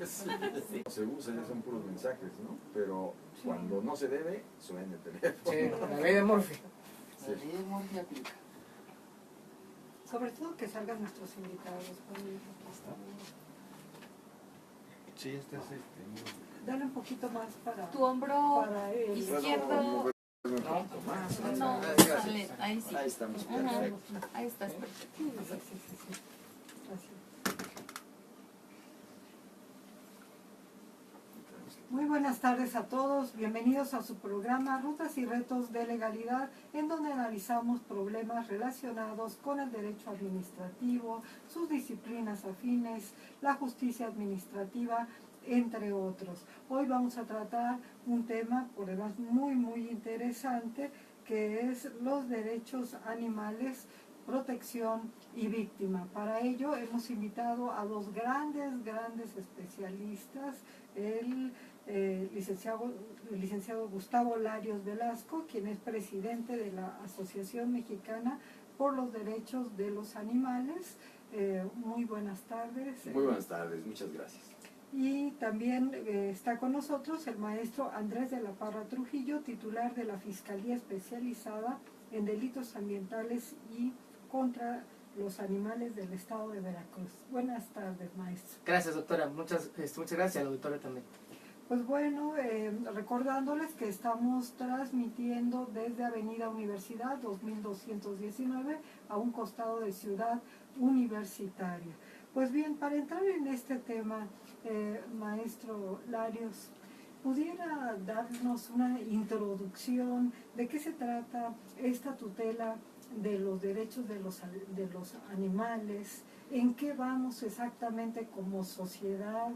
Sí. Se usa, ya son puros mensajes, ¿no? Pero cuando no se debe, suena el teléfono. Sí, la ley de Murphy. La ley de Murphy aplica. Sobre todo que salgan nuestros invitados. Sí, este es Dale un poquito más para... Tu hombro para él. izquierdo. más. No, sale, ahí sí. Ahí estamos, Ajá. perfecto. Ahí estás perfecto. Sí. Así. Muy buenas tardes a todos, bienvenidos a su programa Rutas y Retos de Legalidad, en donde analizamos problemas relacionados con el derecho administrativo, sus disciplinas afines, la justicia administrativa, entre otros. Hoy vamos a tratar un tema por demás muy interesante, que es los derechos animales, protección y víctima. Para ello hemos invitado a dos grandes especialistas, el licenciado Gustavo Larios Velasco, quien es presidente de la Asociación Mexicana por los Derechos de los Animales. Muy buenas tardes. Muy buenas tardes, muchas gracias. Y también está con nosotros el maestro Andrés de la Parra Trujillo, titular de la Fiscalía Especializada en Delitos Ambientales y contra los Animales del Estado de Veracruz. Buenas tardes, maestro. Gracias, doctora. Muchas gracias al auditorio también. Pues bueno, recordándoles que estamos transmitiendo desde Avenida Universidad 2219 a un costado de Ciudad Universitaria. Pues bien, para entrar en este tema, maestro Larios, ¿pudiera darnos una introducción de qué se trata esta tutela de los derechos de los animales? ¿En qué vamos exactamente como sociedad,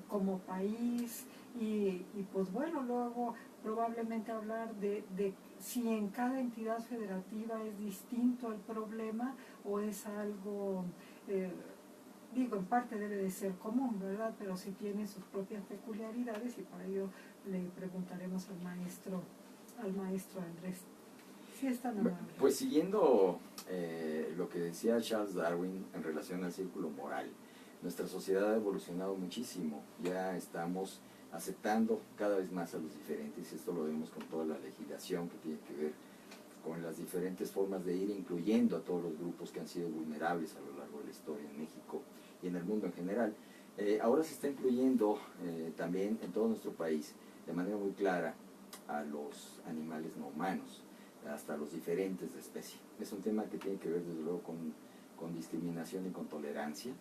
como país? Y pues bueno, luego probablemente hablar de si en cada entidad federativa es distinto el problema o es algo, digo, en parte debe de ser común, ¿verdad? Pero sí tiene sus propias peculiaridades, y para ello le preguntaremos al maestro Andrés. Sí, es tan amable. Pues siguiendo lo que decía Charles Darwin en relación al círculo moral, nuestra sociedad ha evolucionado muchísimo, ya estamos aceptando cada vez más a los diferentes, y esto lo vemos con toda la legislación que tiene que ver con las diferentes formas de ir incluyendo a todos los grupos que han sido vulnerables a lo largo de la historia en México y en el mundo en general. Ahora se está incluyendo también en todo nuestro país de manera muy clara a los animales no humanos, hasta los diferentes de especie. Es un tema que tiene que ver desde luego con discriminación y con tolerancia,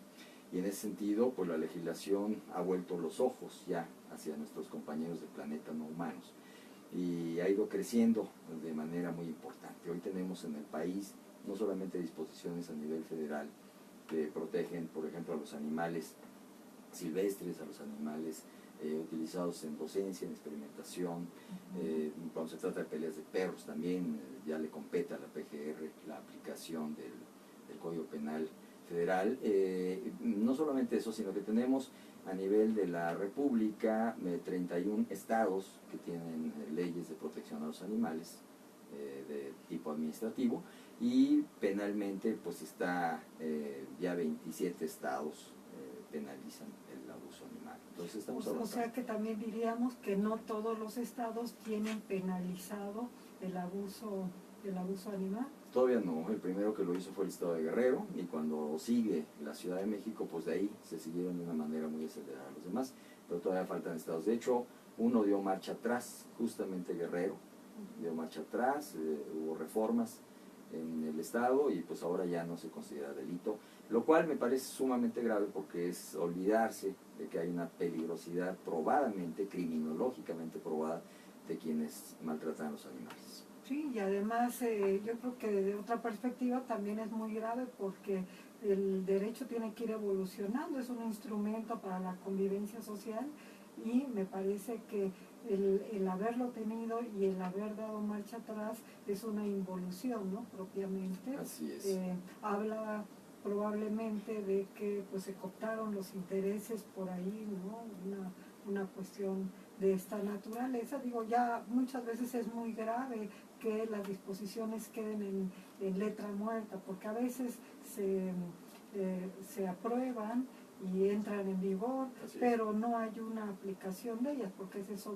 y en ese sentido pues la legislación ha vuelto los ojos ya hacia nuestros compañeros del planeta no humanos, y ha ido creciendo de manera muy importante. Hoy tenemos en el país no solamente disposiciones a nivel federal que protegen, por ejemplo, a los animales silvestres, a los animales utilizados en docencia, en experimentación, cuando se trata de peleas de perros también, ya le compete a la PGR la aplicación del Código Penal Federal. No solamente eso, sino que tenemos a nivel de la República 31 estados que tienen leyes de protección a los animales de tipo administrativo, y penalmente pues está ya 27 estados penalizan el abuso animal. Entonces estamos avanzando. O sea que también diríamos que no todos los estados tienen penalizado el abuso animal. Todavía no, el primero que lo hizo fue el estado de Guerrero, y cuando sigue la Ciudad de México, pues de ahí se siguieron de una manera muy acelerada los demás, pero todavía faltan estados. De hecho, uno dio marcha atrás, justamente Guerrero dio marcha atrás, hubo reformas en el estado, y pues ahora ya no se considera delito, lo cual me parece sumamente grave, porque es olvidarse de que hay una peligrosidad probadamente, criminológicamente probada, de quienes maltratan a los animales. Sí, y además yo creo que desde otra perspectiva también es muy grave, porque el derecho tiene que ir evolucionando, es un instrumento para la convivencia social, y me parece que el haberlo tenido y el haber dado marcha atrás es una involución, ¿no? Propiamente. Así es. Habla probablemente de que pues se cooptaron los intereses por ahí, ¿no? Una cuestión de esta naturaleza. Digo, ya muchas veces es muy grave que las disposiciones queden en letra muerta, porque a veces se aprueban y entran en vigor, Así es. pero no hay una aplicación de ellas, porque ese es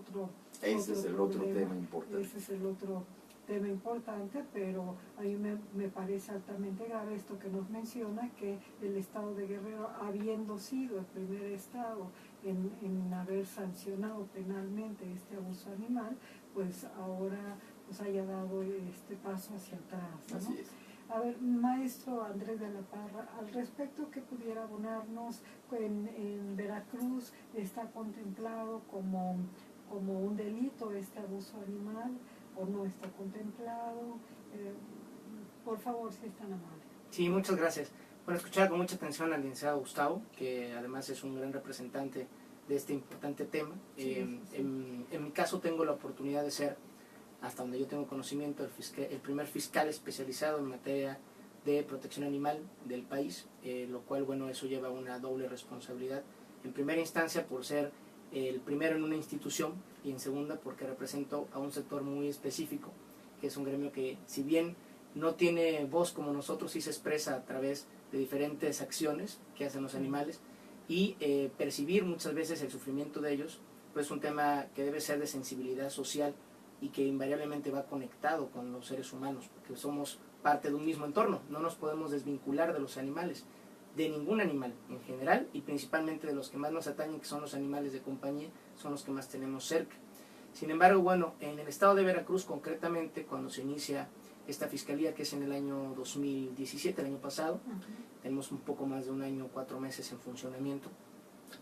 Ese es el otro problema. tema importante. Ese es el otro tema importante, pero a mí me parece altamente grave esto que nos menciona, que el estado de Guerrero, habiendo sido el primer estado en haber sancionado penalmente este abuso animal, pues ahora pues haya dado este paso hacia atrás, ¿no? Así es. A ver, maestro Andrés de la Parra, al respecto, ¿qué pudiera abonarnos? En Veracruz está contemplado como un delito este abuso animal, o no está contemplado. Por favor, si es tan amable. Sí, muchas gracias. Bueno, escuchaba con mucha atención al licenciado Gustavo, que además es un gran representante de este importante tema. Sí. En mi caso tengo la oportunidad de ser, hasta donde yo tengo conocimiento, el primer fiscal especializado en materia de protección animal del país, lo cual, bueno, eso lleva una doble responsabilidad. En primera instancia por ser el primero en una institución, y en segunda porque represento a un sector muy específico, que es un gremio que, si bien no tiene voz como nosotros, sí se expresa a través de diferentes acciones que hacen los animales, y percibir muchas veces el sufrimiento de ellos, pues es un tema que debe ser de sensibilidad social y que invariablemente va conectado con los seres humanos, porque somos parte de un mismo entorno, no nos podemos desvincular de los animales, de ningún animal en general, y principalmente de los que más nos atañen, que son los animales de compañía, son los que más tenemos cerca. Sin embargo, bueno, en el estado de Veracruz concretamente, cuando se inicia esta fiscalía, que es en el año 2017, el año pasado, tenemos un poco más de un año, 4 meses en funcionamiento,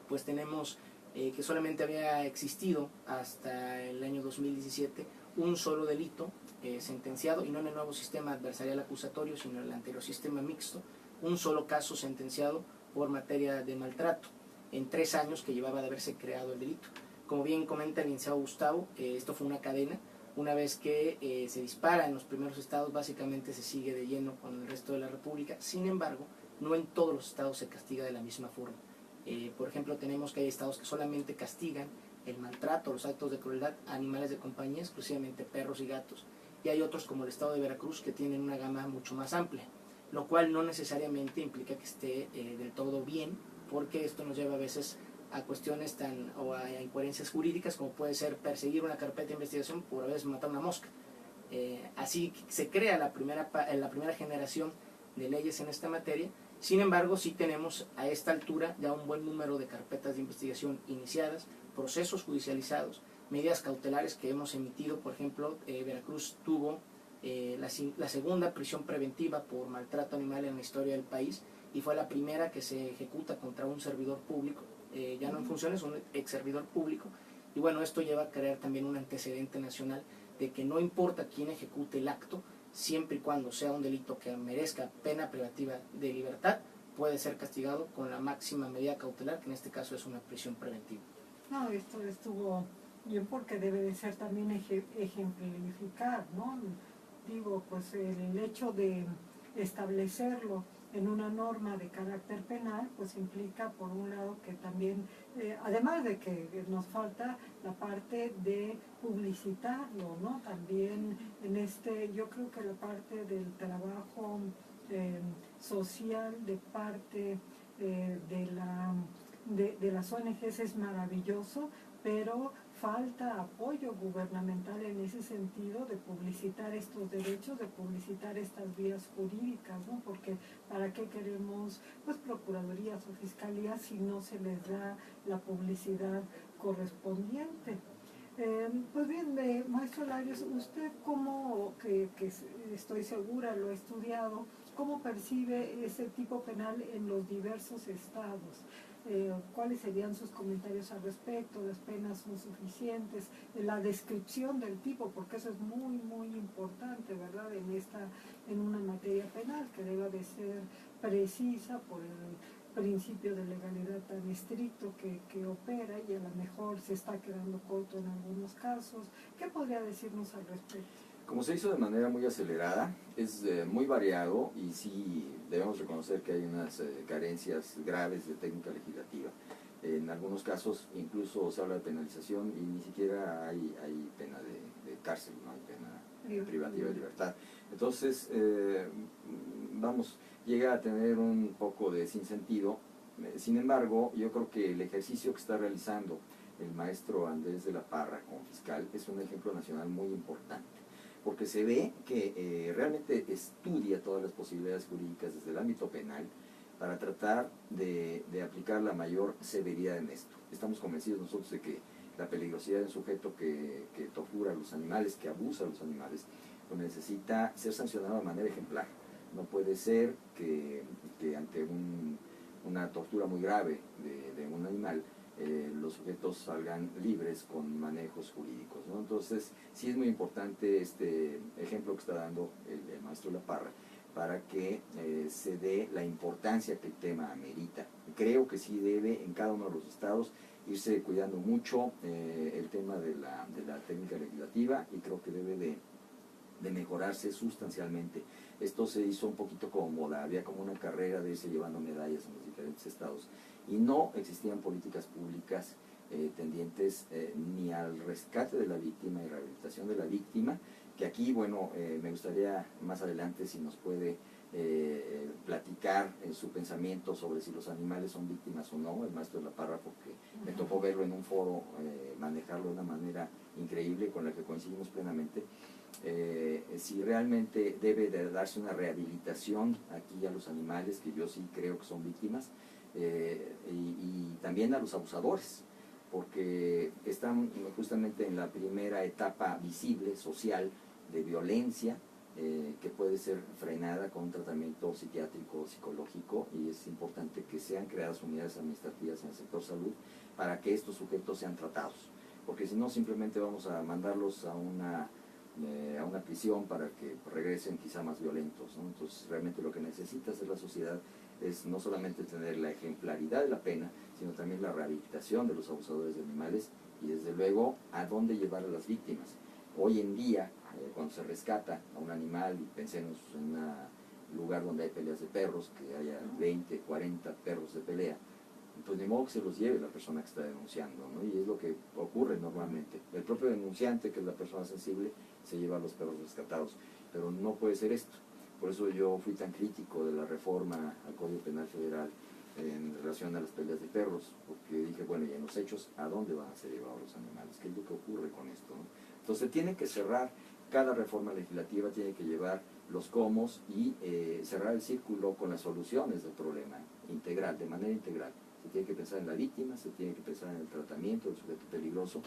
pues tenemos que solamente había existido hasta el año 2017 un solo delito sentenciado, y no en el nuevo sistema adversarial acusatorio, sino en el anterior sistema mixto, un solo caso sentenciado por materia de maltrato, en 3 años que llevaba de haberse creado el delito. Como bien comenta el licenciado Gustavo, esto fue una cadena. Una vez que se dispara en los primeros estados, básicamente se sigue de lleno con el resto de la República. Sin embargo, no en todos los estados se castiga de la misma forma. Por ejemplo, tenemos que hay estados que solamente castigan el maltrato, los actos de crueldad a animales de compañía, exclusivamente perros y gatos. Y hay otros, como el estado de Veracruz, que tienen una gama mucho más amplia, lo cual no necesariamente implica que esté del todo bien, porque esto nos lleva a veces a cuestiones o a incoherencias jurídicas, como puede ser perseguir una carpeta de investigación por haber matado una mosca. Así se crea la primera generación de leyes en esta materia. Sin embargo, sí tenemos a esta altura ya un buen número de carpetas de investigación iniciadas, procesos judicializados, medidas cautelares que hemos emitido. Por ejemplo, Veracruz tuvo la segunda prisión preventiva por maltrato animal en la historia del país, y fue la primera que se ejecuta contra un servidor público, ya no en funciones, un ex servidor público. Y bueno, esto lleva a crear también un antecedente nacional de que no importa quién ejecute el acto, siempre y cuando sea un delito que merezca pena privativa de libertad, puede ser castigado con la máxima medida cautelar, que en este caso es una prisión preventiva. No, esto estuvo bien, porque debe de ser también ejemplificar, ¿no? Digo, pues el hecho de establecerlo en una norma de carácter penal, pues implica, por un lado, que también, además de que nos falta la parte de publicitarlo, ¿no? También yo creo que la parte del trabajo social de parte de las ONGs es maravilloso, pero falta apoyo gubernamental en ese sentido, de publicitar estos derechos, de publicitar estas vías jurídicas, ¿no? Porque ¿para qué queremos pues procuradurías o fiscalías si no se les da la publicidad correspondiente? Pues bien, maestro Larios, usted que estoy segura lo ha estudiado, ¿cómo percibe ese tipo penal en los diversos estados? ¿Cuáles serían sus comentarios al respecto? ¿Las penas son suficientes? La descripción del tipo, porque eso es muy, muy importante, ¿verdad? En una materia penal que deba de ser precisa por el principio de legalidad tan estricto que opera, y a lo mejor se está quedando corto en algunos casos. ¿Qué podría decirnos al respecto? Como se hizo de manera muy acelerada, es muy variado, y sí debemos reconocer que hay unas carencias graves de técnica legislativa. En algunos casos incluso se habla de penalización y ni siquiera hay pena de cárcel, no hay pena privativa de libertad. Entonces, llega a tener un poco de sinsentido Sin embargo, yo creo que el ejercicio que está realizando el maestro Andrés de la Parra como fiscal es un ejemplo nacional muy importante, porque se ve que realmente estudia todas las posibilidades jurídicas desde el ámbito penal para tratar de aplicar la mayor severidad en esto. Estamos convencidos nosotros de que la peligrosidad de un sujeto que tortura a los animales, que abusa a los animales, pues necesita ser sancionado de manera ejemplar. No puede ser que ante una tortura muy grave de un animal, los sujetos salgan libres con manejos jurídicos, ¿no? Entonces, sí es muy importante este ejemplo que está dando el maestro La Parra para que se dé la importancia que el tema amerita. Creo que sí debe en cada uno de los estados irse cuidando mucho el tema de la técnica legislativa, y creo que debe de mejorarse sustancialmente. Esto se hizo un poquito como moda, había como una carrera de irse llevando medallas en los diferentes estados, y no existían políticas públicas tendientes ni al rescate de la víctima y rehabilitación de la víctima, que aquí, bueno, me gustaría más adelante si nos puede platicar su pensamiento sobre si los animales son víctimas o no, el maestro de la Parra, porque me tocó verlo en un foro, manejarlo de una manera increíble con la que coincidimos plenamente. Si realmente debe de darse una rehabilitación aquí a los animales, que yo sí creo que son víctimas, y también a los abusadores, porque están justamente en la primera etapa visible, social, de violencia, que puede ser frenada con un tratamiento psiquiátrico o psicológico, y es importante que sean creadas unidades administrativas en el sector salud para que estos sujetos sean tratados, porque si no simplemente vamos a mandarlos a una prisión para que regresen quizá más violentos, ¿no? Entonces realmente lo que necesita hacer la sociedad es no solamente tener la ejemplaridad de la pena, sino también la rehabilitación de los abusadores de animales, y desde luego a dónde llevar a las víctimas. Hoy en día, cuando se rescata a un animal, y pensemos en un lugar donde hay peleas de perros, que haya 20, 40 perros de pelea, pues de modo que se los lleve la persona que está denunciando, ¿no? Y es lo que ocurre normalmente. El propio denunciante, que es la persona sensible, se lleva a los perros rescatados, pero no puede ser esto. Por eso yo fui tan crítico de la reforma al Código Penal Federal en relación a las peleas de perros, porque dije, bueno, y en los hechos, ¿a dónde van a ser llevados los animales? ¿Qué es lo que ocurre con esto, no? Entonces tiene que cerrar, cada reforma legislativa tiene que llevar los cómo y cerrar el círculo con las soluciones del problema integral, de manera integral. Se tiene que pensar en la víctima, se tiene que pensar en el tratamiento del sujeto peligroso,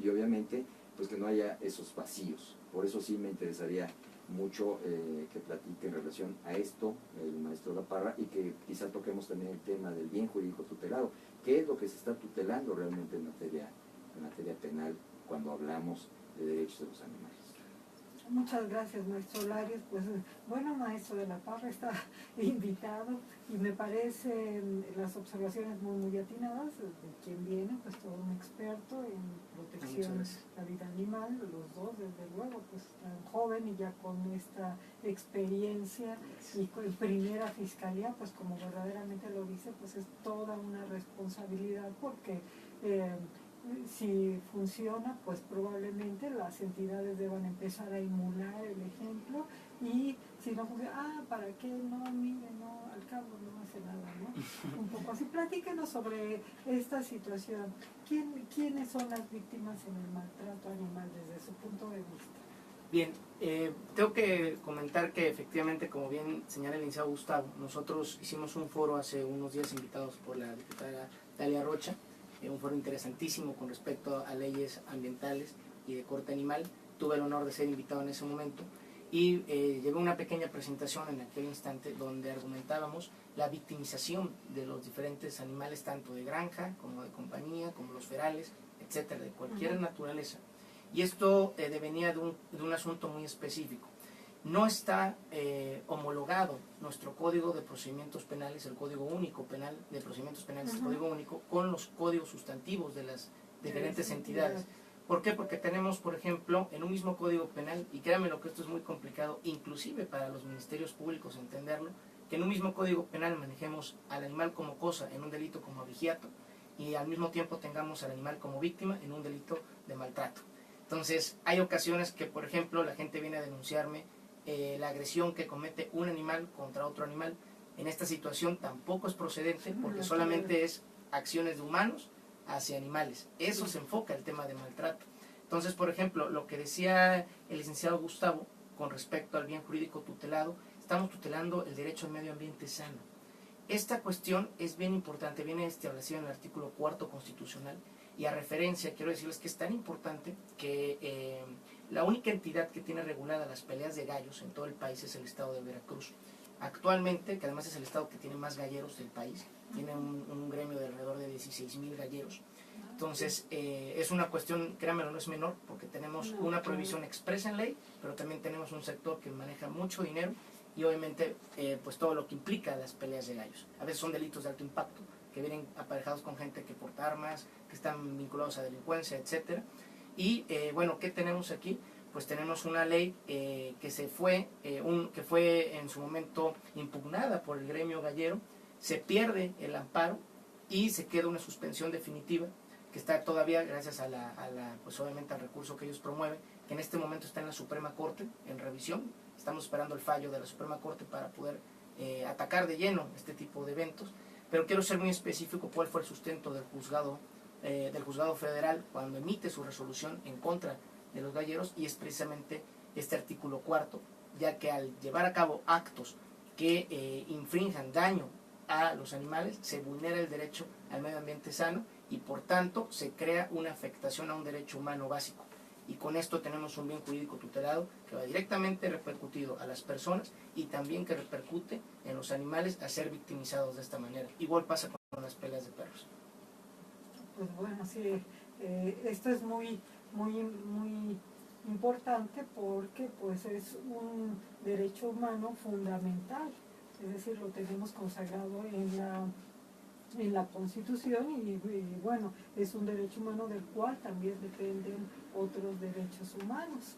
y obviamente pues que no haya esos vacíos. Por eso sí me interesaría mucho que platique en relación a esto el maestro La Parra, y que quizá toquemos también el tema del bien jurídico tutelado. ¿Qué es lo que se está tutelando realmente en materia penal cuando hablamos de derechos de los animales? Muchas gracias, maestro Larios. Pues bueno, maestro de la Parra está invitado, y me parecen las observaciones muy atinadas de quien viene, pues todo un experto en protección de la vida animal, los dos desde luego, pues tan joven y ya con esta experiencia, y con primera fiscalía, pues como verdaderamente lo dice, pues es toda una responsabilidad, porque si funciona, pues probablemente las entidades deban empezar a emular el ejemplo, y si no funciona, ¿para qué? No, mire, no, al cabo no hace nada, ¿no? Un poco así. Platíquenos sobre esta situación. ¿Quiénes son las víctimas en el maltrato animal desde su punto de vista? Bien, tengo que comentar que efectivamente, como bien señala el licenciado Gustavo, nosotros hicimos un foro hace unos días invitados por la diputada Dalia Rocha, un foro interesantísimo con respecto a leyes ambientales y de corte animal. Tuve el honor de ser invitado en ese momento, y llevé una pequeña presentación en aquel instante donde argumentábamos la victimización de los diferentes animales, tanto de granja como de compañía, como los ferales, etcétera, de cualquier naturaleza. Y esto devenía de un asunto muy específico. No está homologado nuestro Código de Procedimientos Penales, el Código Único Penal de Procedimientos Penales, el Código Único, con los códigos sustantivos de las diferentes entidades. ¿Por qué? Porque tenemos, por ejemplo, en un mismo Código Penal, y créanme lo que esto es muy complicado, inclusive para los ministerios públicos entenderlo, que en un mismo Código Penal manejemos al animal como cosa en un delito como abigeato, y al mismo tiempo tengamos al animal como víctima en un delito de maltrato. Entonces, hay ocasiones que, por ejemplo, la gente viene a denunciarme la agresión que comete un animal contra otro animal, En esta situación tampoco es procedente porque solamente es acciones de humanos hacia animales. Eso se enfoca el tema de maltrato. Entonces, por ejemplo, lo que decía el licenciado Gustavo con respecto al bien jurídico tutelado, estamos tutelando el derecho al medio ambiente sano. Esta cuestión es bien importante, viene establecida en el artículo 4 constitucional, y a referencia quiero decirles que es tan importante que la única entidad que tiene regulada las peleas de gallos en todo el país es el estado de Veracruz. Actualmente, que además es el estado que tiene más galleros del país, tiene un gremio de alrededor de 16,000 galleros. Entonces, es una cuestión, créanmelo, no es menor, porque tenemos una prohibición expresa en ley, pero también tenemos un sector que maneja mucho dinero y obviamente pues todo lo que implica las peleas de gallos. A veces son delitos de alto impacto, que vienen aparejados con gente que porta armas, que están vinculados a delincuencia, etcétera. Y bueno, ¿qué tenemos aquí? Pues tenemos una ley que fue en su momento impugnada por el gremio gallero, se pierde el amparo y se queda una suspensión definitiva que está todavía gracias pues obviamente al recurso que ellos promueven, que en este momento está en la Suprema Corte en revisión. Estamos esperando el fallo de la Suprema Corte para poder atacar de lleno este tipo de eventos, pero quiero ser muy específico cuál fue el sustento del juzgado federal cuando emite su resolución en contra de los galleros, y es precisamente este artículo 4, ya que al llevar a cabo actos que infrinjan daño a los animales, se vulnera el derecho al medio ambiente sano y por tanto se crea una afectación a un derecho humano básico. Y con esto tenemos un bien jurídico tutelado que va directamente repercutido a las personas y también que repercute en los animales a ser victimizados de esta manera. Igual pasa con las peleas de perros. Pues bueno, sí, esto es muy importante porque pues es un derecho humano fundamental, es decir, lo tenemos consagrado en la Constitución y bueno, es un derecho humano del cual también dependen otros derechos humanos.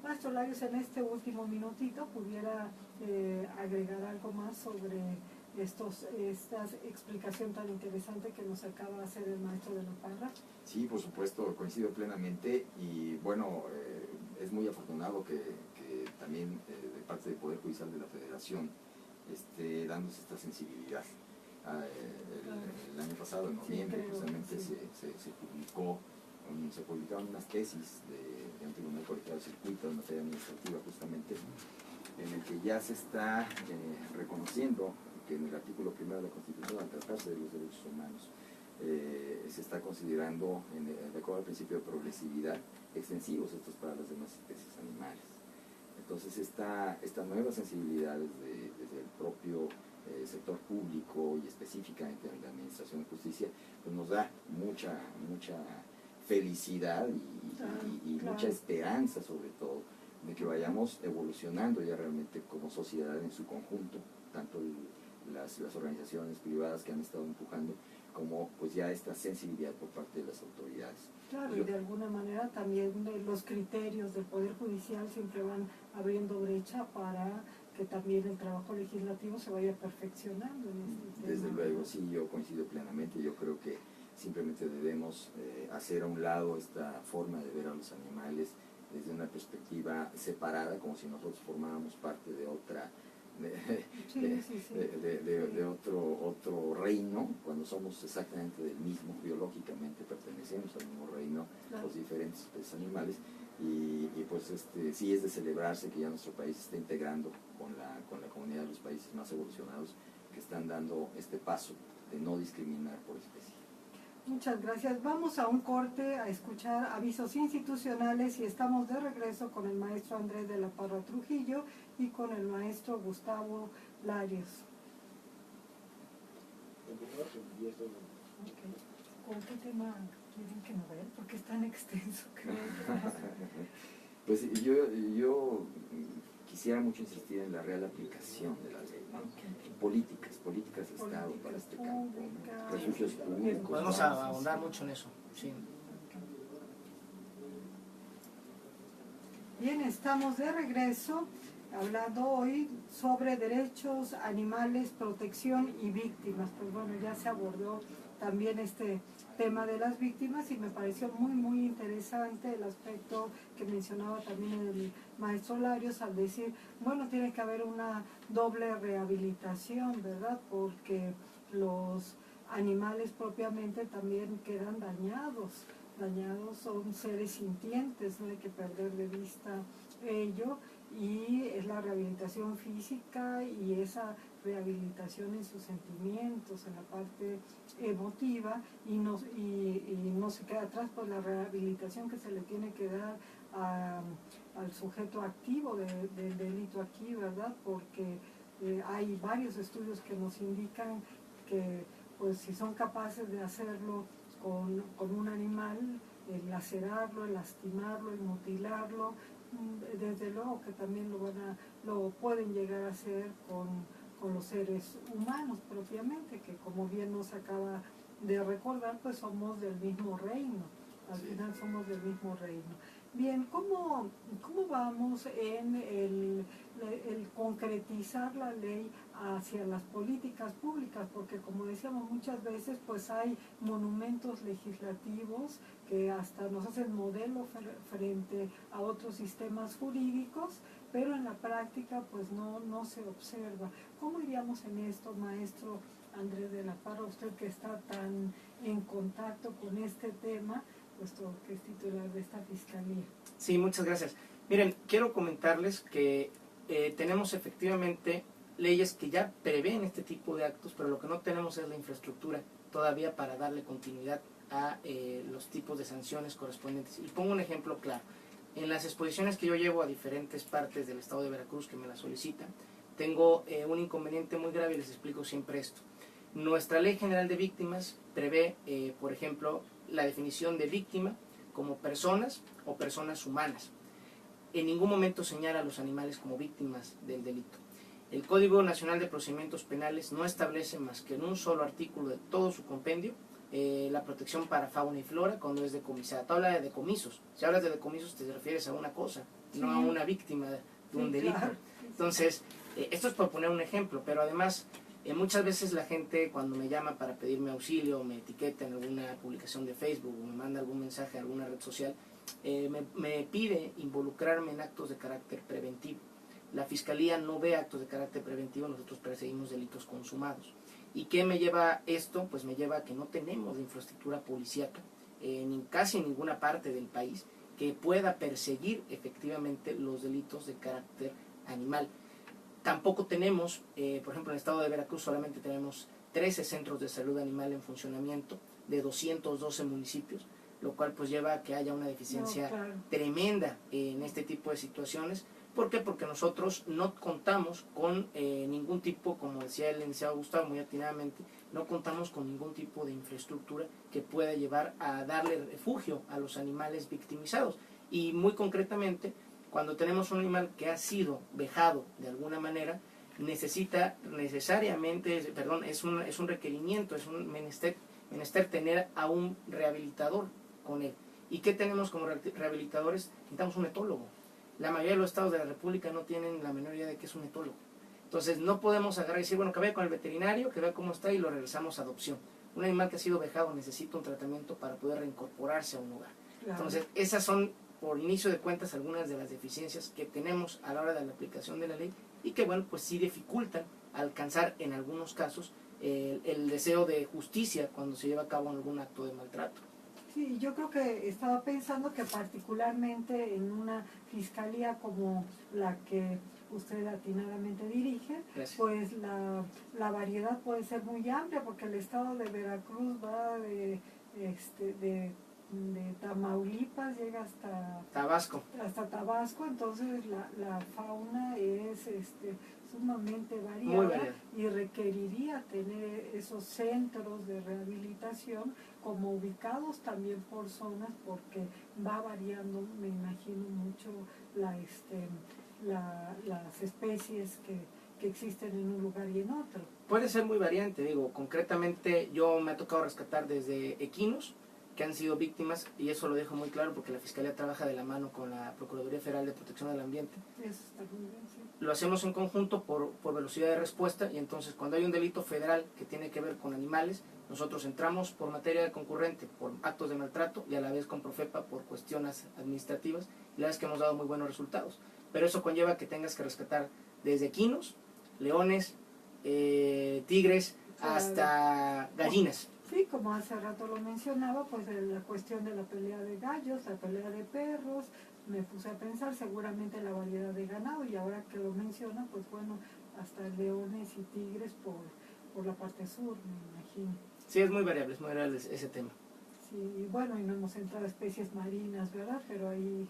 Maestro Larios, en este último minutito, ¿pudiera agregar algo más sobre esta explicación tan interesante que nos acaba de hacer el maestro de la Parra? Sí, por supuesto, coincido plenamente y bueno, es muy afortunado que también de parte del Poder Judicial de la Federación esté dándose esta sensibilidad. El año pasado, en noviembre, justamente se publicaron unas tesis de un tribunal colegiado de circuito en materia administrativa, justamente, en el que ya se está reconociendo que en el artículo 1 de la Constitución, al tratarse de los derechos humanos, se está considerando, de acuerdo al principio de progresividad, extensivos estos para las demás especies animales. Entonces, esta nueva sensibilidad desde el propio sector público y específicamente en la Administración de Justicia, pues nos da mucha felicidad y claro, mucha esperanza, sobre todo, de que vayamos evolucionando ya realmente como sociedad en su conjunto, tanto las organizaciones privadas que han estado empujando, como pues ya esta sensibilidad por parte de las autoridades. Claro, y de alguna manera también los criterios del Poder Judicial siempre van abriendo brecha para que también el trabajo legislativo se vaya perfeccionando en este tema. Desde luego, sí, yo coincido plenamente. Yo creo que simplemente debemos hacer a un lado esta forma de ver a los animales desde una perspectiva separada, como si nosotros formáramos parte de otra de otro reino, cuando somos exactamente del mismo, biológicamente pertenecemos al mismo reino, claro, los diferentes especies animales, y pues sí es de celebrarse que ya nuestro país esté integrando con la comunidad de los países más evolucionados que están dando este paso de no discriminar por especie. Muchas gracias. Vamos a un corte a escuchar avisos institucionales y estamos de regreso con el maestro Andrés de la Parra Trujillo y con el maestro Gustavo Larios. Okay. ¿Con qué tema quieren que nos vean? Porque es tan extenso que Pues yo quisiera mucho insistir en la real aplicación de la ley, ¿no? Okay. Políticas de Estado para este campo, ¿no? Refugios públicos. Podemos ahondar mucho en eso, sí. Bien, estamos de regreso hablando hoy sobre derechos animales, protección y víctimas. Pues bueno, ya se abordó también este tema de las víctimas, y me pareció muy muy interesante el aspecto que mencionaba también el maestro Larios al decir, bueno, tiene que haber una doble rehabilitación, ¿verdad? Porque los animales propiamente también quedan dañados, son seres sintientes, no hay que perder de vista ello, y es la rehabilitación física y esa rehabilitación en sus sentimientos, en la parte emotiva, y no se queda atrás pues la rehabilitación que se le tiene que dar al sujeto activo del delito aquí, ¿verdad? Porque hay varios estudios que nos indican que pues si son capaces de hacerlo con un animal, el lacerarlo, el lastimarlo, el mutilarlo, desde luego que también lo pueden llegar a hacer con los seres humanos propiamente, que como bien nos acaba de recordar, pues somos del mismo reino, al final somos del mismo reino. Bien, ¿cómo vamos en el concretizar la ley hacia las políticas públicas? Porque como decíamos muchas veces, pues hay monumentos legislativos que hasta nos hacen modelo frente a otros sistemas jurídicos, pero en la práctica pues no se observa. ¿Cómo iríamos en esto, maestro Andrés de la Parra, usted que está tan en contacto con este tema, puesto que es titular de esta fiscalía? Sí, muchas gracias. Miren, quiero comentarles que tenemos efectivamente leyes que ya prevén este tipo de actos, pero lo que no tenemos es la infraestructura todavía para darle continuidad a los tipos de sanciones correspondientes. Y pongo un ejemplo claro. En las exposiciones que yo llevo a diferentes partes del estado de Veracruz que me las solicitan, tengo un inconveniente muy grave y les explico siempre esto. Nuestra Ley General de Víctimas prevé, por ejemplo, la definición de víctima como personas o personas humanas. En ningún momento señala a los animales como víctimas del delito. El Código Nacional de Procedimientos Penales no establece más que en un solo artículo de todo su compendio la protección para fauna y flora cuando es decomisada. Tú hablas de decomisos. Si hablas de decomisos te refieres a una cosa, no a una víctima de un delito. Claro. Entonces, esto es por poner un ejemplo, pero además muchas veces la gente cuando me llama para pedirme auxilio, me etiqueta en alguna publicación de Facebook o me manda algún mensaje a alguna red social, me pide involucrarme en actos de carácter preventivo. La Fiscalía no ve actos de carácter preventivo, nosotros perseguimos delitos consumados. ¿Y qué me lleva esto? Pues me lleva a que no tenemos la infraestructura policíaca en casi ninguna parte del país que pueda perseguir efectivamente los delitos de carácter animal. Tampoco tenemos, por ejemplo, en el estado de Veracruz solamente tenemos 13 centros de salud animal en funcionamiento de 212 municipios, lo cual pues lleva a que haya una deficiencia tremenda en este tipo de situaciones. ¿Por qué? Porque nosotros no contamos con ningún tipo, como decía el licenciado Gustavo muy atinadamente, no contamos con ningún tipo de infraestructura que pueda llevar a darle refugio a los animales victimizados. Y muy concretamente, cuando tenemos un animal que ha sido vejado de alguna manera, necesita necesariamente, es un requerimiento, es un menester tener a un rehabilitador con él. ¿Y qué tenemos como rehabilitadores? Necesitamos un etólogo. La mayoría de los estados de la República no tienen la menor idea de qué es un etólogo. Entonces no podemos agarrar y decir, bueno, que vaya con el veterinario, que vea cómo está y lo regresamos a adopción. Un animal que ha sido vejado necesita un tratamiento para poder reincorporarse a un hogar. Claro. Entonces esas son, por inicio de cuentas, algunas de las deficiencias que tenemos a la hora de la aplicación de la ley y que, bueno, pues sí dificultan alcanzar en algunos casos el deseo de justicia cuando se lleva a cabo algún acto de maltrato. Sí, yo creo que estaba pensando que particularmente en una fiscalía como la que usted atinadamente dirige, Gracias. Pues la variedad puede ser muy amplia porque el estado de Veracruz va de Tamaulipas, llega hasta Tabasco, entonces la fauna es sumamente variada y requeriría tener esos centros de rehabilitación como ubicados también por zonas, porque va variando, me imagino, mucho las especies que existen en un lugar y en otro. Puede ser muy variante, digo, concretamente yo me ha tocado rescatar desde equinos que han sido víctimas, y eso lo dejo muy claro porque la Fiscalía trabaja de la mano con la Procuraduría Federal de Protección del Ambiente. Eso está muy bien, sí. Lo hacemos en conjunto por velocidad de respuesta, y entonces cuando hay un delito federal que tiene que ver con animales, Nosotros entramos por materia concurrente, por actos de maltrato, y a la vez con Profepa por cuestiones administrativas, y la verdad es que hemos dado muy buenos resultados. Pero eso conlleva que tengas que rescatar desde equinos, leones, tigres, hasta gallinas. Sí, como hace rato lo mencionaba, pues la cuestión de la pelea de gallos, la pelea de perros, me puse a pensar seguramente la variedad de ganado, y ahora que lo menciona, pues bueno, hasta leones y tigres por la parte sur, me imagino. Sí, es muy variable ese tema. Sí, y bueno, y no hemos entrado a especies marinas, ¿verdad? Pero ahí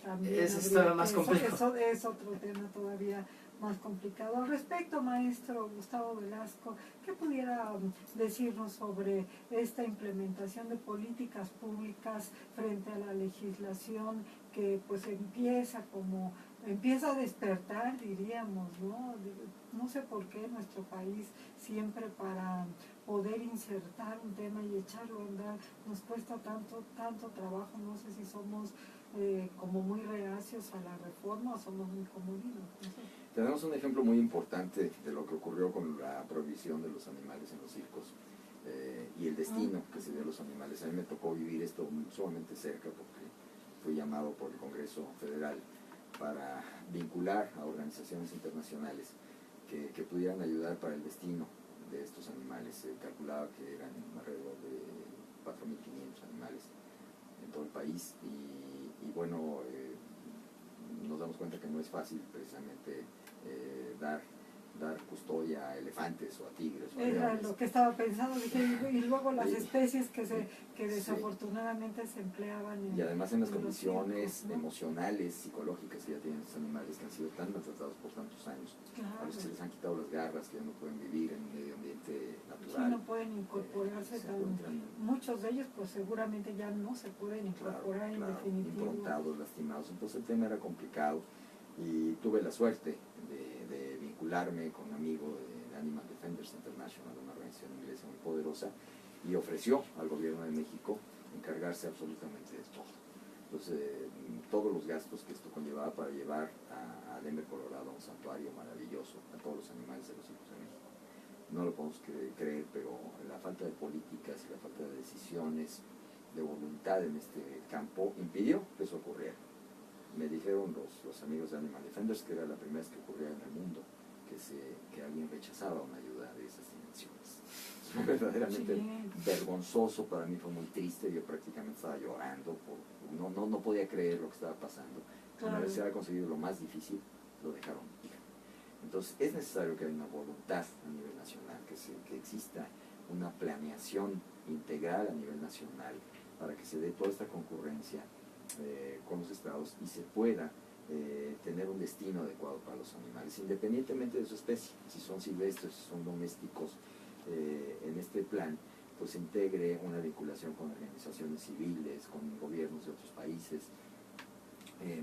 también Eso es habría todavía más complejo. eso es otro tema todavía más complicado. Al respecto, maestro Gustavo Velasco, ¿qué pudiera decirnos sobre esta implementación de políticas públicas frente a la legislación que pues empieza a despertar, diríamos, ¿no? No sé por qué nuestro país siempre para poder insertar un tema y echarlo a andar nos cuesta tanto trabajo. No sé si somos como muy reacios a la reforma o somos muy comodinos, no sé. Tenemos un ejemplo muy importante de lo que ocurrió con la prohibición de los animales en los circos y el destino que se dio a los animales. A mí me tocó vivir esto sumamente cerca porque fui llamado por el Congreso Federal para vincular a organizaciones internacionales que pudieran ayudar para el destino de estos animales. Se calculaba que eran alrededor de 4.500 animales en todo el país y bueno, nos damos cuenta que no es fácil precisamente dar custodia a elefantes o a tigres o a Era leones. lo que estaba pensando, dije, y luego las especies que Sí. desafortunadamente se empleaban Y además en las en los condiciones circos, ¿no? emocionales, psicológicas que ya tienen estos animales que han sido tan maltratados por tantos años, a los que se les han quitado las garras, que ya no pueden vivir en un medio ambiente natural. Sí, no pueden incorporarse se encuentran, muchos de ellos pues seguramente ya no se pueden incorporar en definitivo. improntados, lastimados. Entonces el tema era complicado y tuve la suerte de vincularme con un amigo de Animal Defenders International, una organización inglesa muy poderosa, y ofreció al gobierno de México encargarse absolutamente de todo. Entonces, todos los gastos que esto conllevaba para llevar a Denver, Colorado, a un santuario maravilloso a todos los animales de los circos de México. No lo podemos creer, pero la falta de políticas y la falta de decisiones, de voluntad en este campo, impidió que eso ocurriera. Me dijeron los amigos de Animal Defenders que era la primera vez que ocurría en el mundo que alguien rechazaba una ayuda de esas dimensiones. Fue verdaderamente vergonzoso, para mí fue muy triste, yo prácticamente estaba llorando, no podía creer lo que estaba pasando. Claro. Una vez se había conseguido lo más difícil, lo dejaron ir. Entonces es necesario que haya una voluntad a nivel nacional, que exista una planeación integral a nivel nacional para que se dé toda esta concurrencia con los estados y se pueda tener un destino adecuado para los animales, independientemente de su especie, si son silvestres, si son domésticos. En este plan pues se integre una vinculación con organizaciones civiles, con gobiernos de otros países,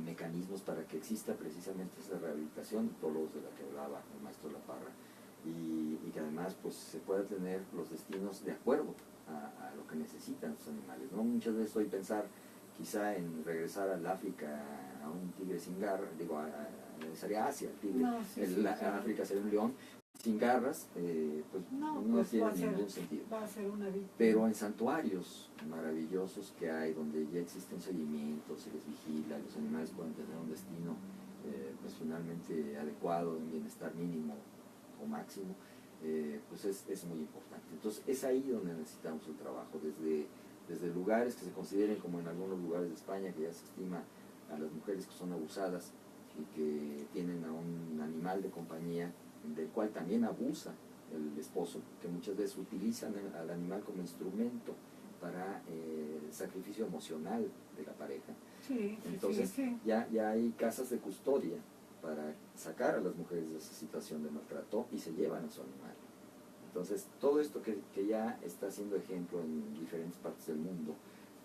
mecanismos para que exista precisamente esa rehabilitación, todos los de la que hablaba el maestro La Parra, y que además pues se pueda tener los destinos de acuerdo a lo que necesitan los animales, ¿no? Muchas veces hoy pensar quizá en regresar al África a un tigre sin garras, sería Asia el tigre, África sería un león sin garras, pues no pues tiene ningún sentido. Va a ser una víctima. Pero en santuarios maravillosos que hay, donde ya existen seguimientos, se les vigila, los animales pueden tener un destino pues finalmente adecuado, un bienestar mínimo o máximo, pues es muy importante. Entonces es ahí donde necesitamos el trabajo, desde lugares que se consideren como en algunos lugares de España, que ya se estima a las mujeres que son abusadas y que tienen a un animal de compañía del cual también abusa el esposo, que muchas veces utilizan al animal como instrumento para el sacrificio emocional de la pareja. Sí, entonces Ya hay casas de custodia para sacar a las mujeres de esa situación de maltrato y se llevan a su animal. Entonces todo esto que ya está siendo ejemplo en diferentes partes del mundo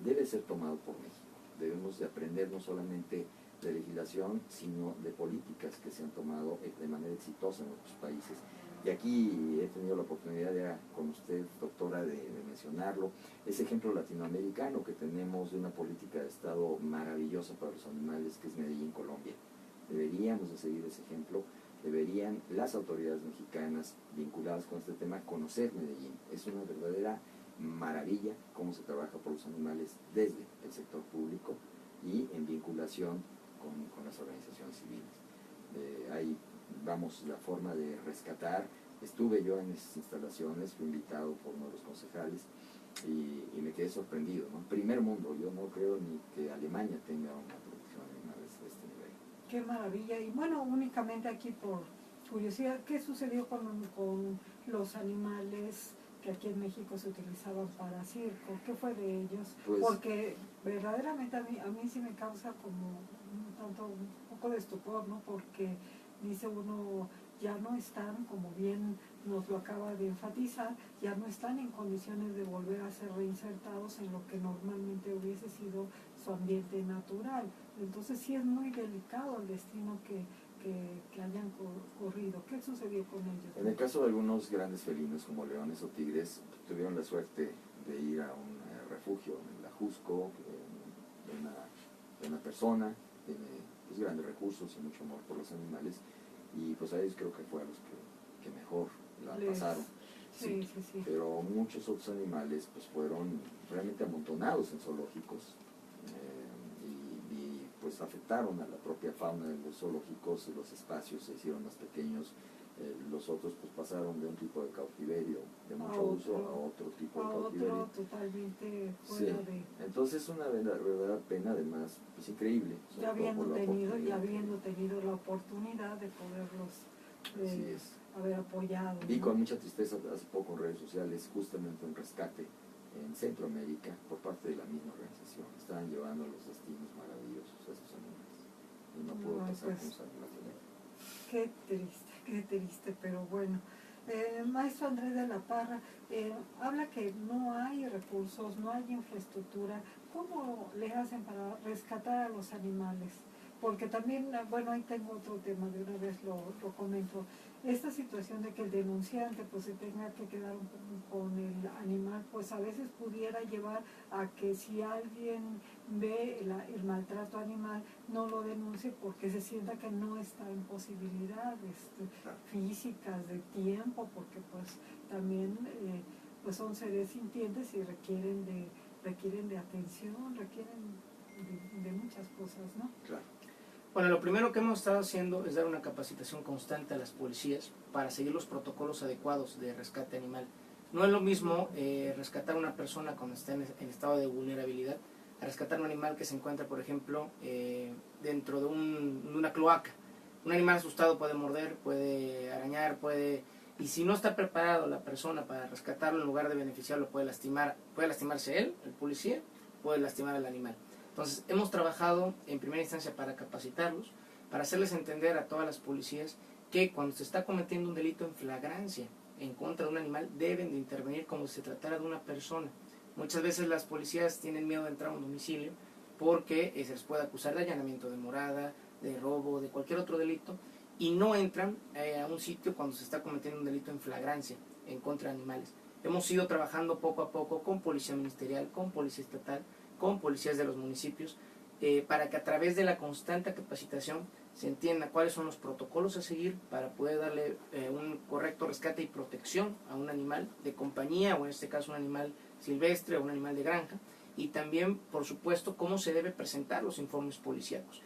debe ser tomado por México. Debemos de aprender no solamente de legislación, sino de políticas que se han tomado de manera exitosa en otros países. Y aquí he tenido la oportunidad ya con usted, doctora, de mencionarlo, ese ejemplo latinoamericano que tenemos de una política de Estado maravillosa para los animales, que es Medellín, Colombia. Deberíamos de seguir ese ejemplo deberían las autoridades mexicanas vinculadas con este tema conocer Medellín. Es una verdadera maravilla cómo se trabaja por los animales desde el sector público y en vinculación con las organizaciones civiles. Ahí vamos, la forma de rescatar. Estuve yo en esas instalaciones, fui invitado por uno de los concejales y me quedé sorprendido, ¿no? Primer mundo, yo no creo ni que Alemania tenga una protección animal de este nivel. Qué maravilla. Y bueno, únicamente aquí por curiosidad, ¿qué sucedió con los animales que aquí en México se utilizaban para circo? ¿Qué fue de ellos? Pues, porque verdaderamente a mí sí me causa como un poco de estupor, ¿no? Porque dice uno, ya no están, como bien nos lo acaba de enfatizar, ya no están en condiciones de volver a ser reinsertados en lo que normalmente hubiese sido su ambiente natural. Entonces sí es muy delicado el destino que hayan corrido. ¿Qué sucedió con ellos? en el caso de algunos grandes felinos como leones o tigres, tuvieron la suerte de ir a un refugio en la Jusco, de una persona, tiene pues, grandes recursos y mucho amor por los animales, y pues a ellos creo que fue a los que mejor la pasaron. Sí. Pero muchos otros animales pues fueron realmente amontonados en zoológicos y pues afectaron a la propia fauna de los zoológicos, los espacios se hicieron más pequeños, los otros pues pasaron de un tipo de cautiverio de mucho uso a otro tipo de cautiverio. Otro totalmente fuera de... Entonces es una verdadera pena, además, pues increíble. Ya habiendo tenido la oportunidad de poderlos haber apoyado. Vi ¿no? con mucha tristeza hace poco en redes sociales justamente un rescate en Centroamérica por parte de la misma organización. Estaban llevando a los destinos maravillosos a esos animales. Y no pudo pasar pues, con los animales. qué triste, pero bueno. Maestro Andrés de la Parra, habla que no hay recursos, no hay infraestructura. ¿Cómo le hacen para rescatar a los animales? Porque también, bueno, ahí tengo otro tema, de una vez lo comento. Esta situación de que el denunciante pues se tenga que quedar con el animal, pues a veces pudiera llevar a que si alguien ve el maltrato animal, no lo denuncie porque se sienta que no está en posibilidades físicas, de tiempo, porque pues también pues son seres sintientes y requieren de atención, requieren de muchas cosas, ¿no? Claro. Bueno, lo primero que hemos estado haciendo es dar una capacitación constante a las policías para seguir los protocolos adecuados de rescate animal. No es lo mismo rescatar a una persona cuando está en estado de vulnerabilidad a rescatar un animal que se encuentra, por ejemplo, dentro de una cloaca. Un animal asustado puede morder, puede arañar, y si no está preparado la persona para rescatarlo, en lugar de beneficiarlo, puede lastimarse él, el policía, puede lastimar al animal. Entonces, hemos trabajado en primera instancia para capacitarlos, para hacerles entender a todas las policías que cuando se está cometiendo un delito en flagrancia en contra de un animal, deben de intervenir como si se tratara de una persona. Muchas veces las policías tienen miedo de entrar a un domicilio porque se les puede acusar de allanamiento de morada, de robo, de cualquier otro delito, y no entran a un sitio cuando se está cometiendo un delito en flagrancia en contra de animales. Hemos ido trabajando poco a poco con policía ministerial, con policía estatal, con policías de los municipios, para que a través de la constante capacitación se entienda cuáles son los protocolos a seguir para poder darle un correcto rescate y protección a un animal de compañía, o en este caso un animal silvestre o un animal de granja, y también, por supuesto, cómo se debe presentar los informes policíacos.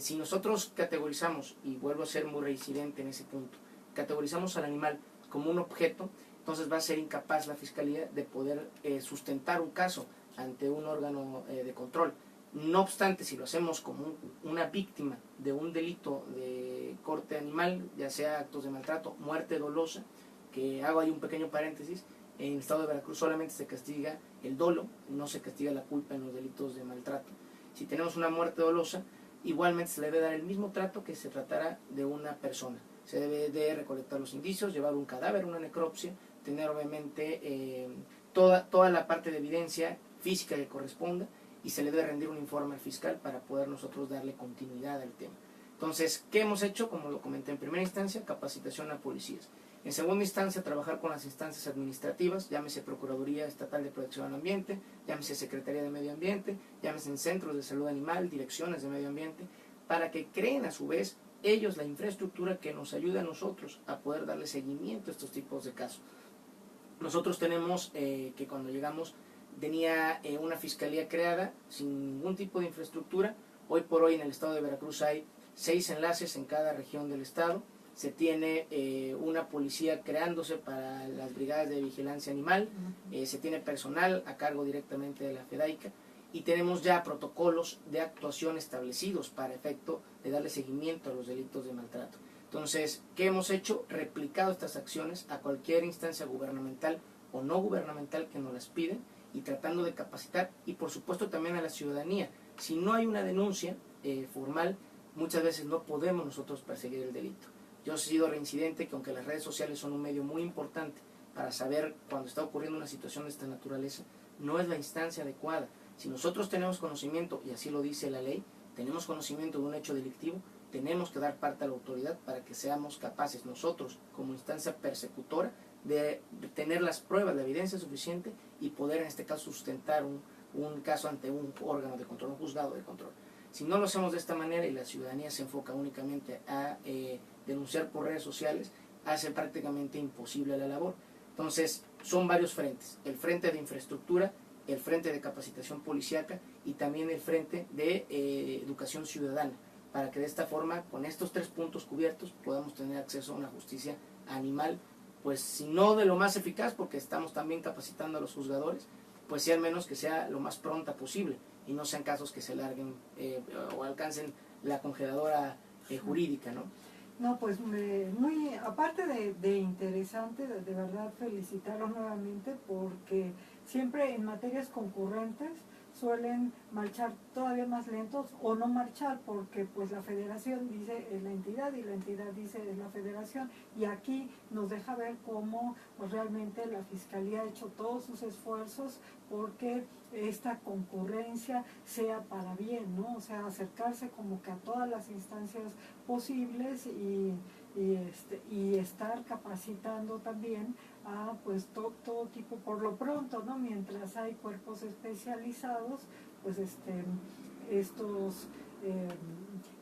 Si nosotros categorizamos, y vuelvo a ser muy reincidente en ese punto, categorizamos al animal como un objeto, entonces va a ser incapaz la Fiscalía de poder sustentar un caso ante un órgano de control. No obstante, si lo hacemos como una víctima de un delito de corte animal, ya sea actos de maltrato, muerte dolosa, que hago ahí un pequeño paréntesis, en el estado de Veracruz solamente se castiga el dolo, no se castiga la culpa en los delitos de maltrato. Si tenemos una muerte dolosa, igualmente se le debe dar el mismo trato que se tratara de una persona. Se debe de recolectar los indicios, llevar un cadáver, una necropsia, tener obviamente toda la parte de evidencia física que corresponda, y se le debe rendir un informe al fiscal para poder nosotros darle continuidad al tema. Entonces, ¿qué hemos hecho? Como lo comenté en primera instancia, capacitación a policías. En segunda instancia, trabajar con las instancias administrativas, llámese Procuraduría Estatal de Protección al Ambiente, llámese Secretaría de Medio Ambiente, llámese en centros de salud animal, direcciones de medio ambiente, para que creen a su vez ellos la infraestructura que nos ayude a nosotros a poder darle seguimiento a estos tipos de casos. Nosotros tenemos que cuando llegamos tenía una fiscalía creada sin ningún tipo de infraestructura. Hoy por hoy en el estado de Veracruz hay 6 enlaces en cada región del estado. Se tiene una policía creándose para las brigadas de vigilancia animal, se tiene personal a cargo directamente de la FEDAICA y tenemos ya protocolos de actuación establecidos para efecto de darle seguimiento a los delitos de maltrato. Entonces, ¿qué hemos hecho? Replicado estas acciones a cualquier instancia gubernamental o no gubernamental que nos las piden y tratando de capacitar y por supuesto también a la ciudadanía. Si no hay una denuncia formal, muchas veces no podemos nosotros perseguir el delito. Yo he sido reincidente que aunque las redes sociales son un medio muy importante para saber cuando está ocurriendo una situación de esta naturaleza, no es la instancia adecuada. Si nosotros tenemos conocimiento, y así lo dice la ley, tenemos conocimiento de un hecho delictivo, tenemos que dar parte a la autoridad para que seamos capaces nosotros, como instancia persecutora, de tener las pruebas, la evidencia suficiente y poder en este caso sustentar un caso ante un órgano de control, un juzgado de control. Si no lo hacemos de esta manera y la ciudadanía se enfoca únicamente a denunciar por redes sociales, hace prácticamente imposible la labor. Entonces, son varios frentes. El frente de infraestructura, el frente de capacitación policíaca y también el frente de educación ciudadana, para que de esta forma, con estos 3 puntos cubiertos, podamos tener acceso a una justicia animal, pues si no de lo más eficaz, porque estamos también capacitando a los juzgadores, pues sí al menos que sea lo más pronta posible y no sean casos que se larguen o alcancen la congeladora jurídica, ¿no? No, pues muy, aparte de interesante, de verdad felicitarlos nuevamente porque siempre en materias concurrentes suelen marchar todavía más lentos o no marchar porque pues la federación dice es la entidad y la entidad dice es la federación y aquí nos deja ver cómo pues, realmente la fiscalía ha hecho todos sus esfuerzos porque esta concurrencia sea para bien, ¿no? O sea, acercarse como que a todas las instancias posibles y estar capacitando también a pues todo tipo por lo pronto, ¿no? Mientras hay cuerpos especializados, pues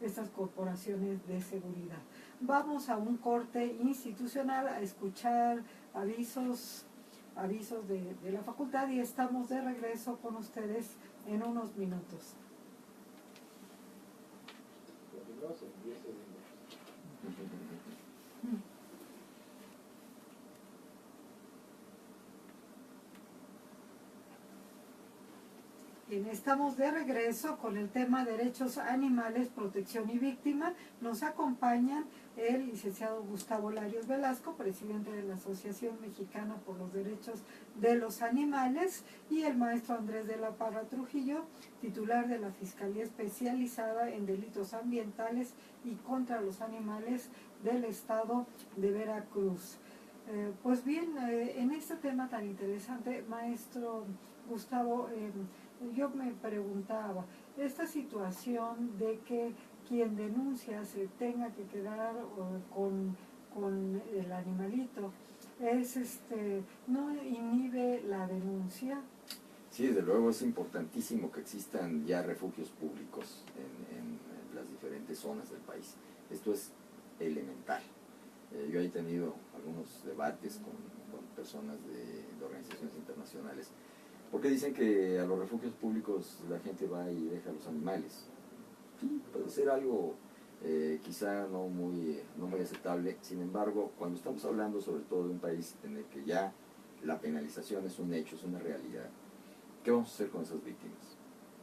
estas corporaciones de seguridad. Vamos a un corte institucional a escuchar avisos de la facultad y estamos de regreso con ustedes en unos minutos. Bien, estamos de regreso con el tema derechos animales, protección y víctima. Nos acompañan el licenciado Gustavo Larios Velasco, presidente de la Asociación Mexicana por los Derechos de los Animales, y el maestro Andrés de la Parra Trujillo, titular de la Fiscalía Especializada en Delitos Ambientales y contra los Animales del Estado de Veracruz. Pues bien, en este tema tan interesante, maestro Gustavo, yo me preguntaba, esta situación de que quien denuncia se tenga que quedar con el animalito, ¿no inhibe la denuncia? Sí, desde luego es importantísimo que existan ya refugios públicos en las diferentes zonas del país. Esto es elemental. Yo he tenido algunos debates con personas de organizaciones internacionales porque dicen que a los refugios públicos la gente va y deja a los animales. Sí, puede ser algo quizá no muy aceptable. Sin embargo, cuando estamos hablando sobre todo de un país en el que ya la penalización es un hecho, es una realidad, ¿qué vamos a hacer con esas víctimas?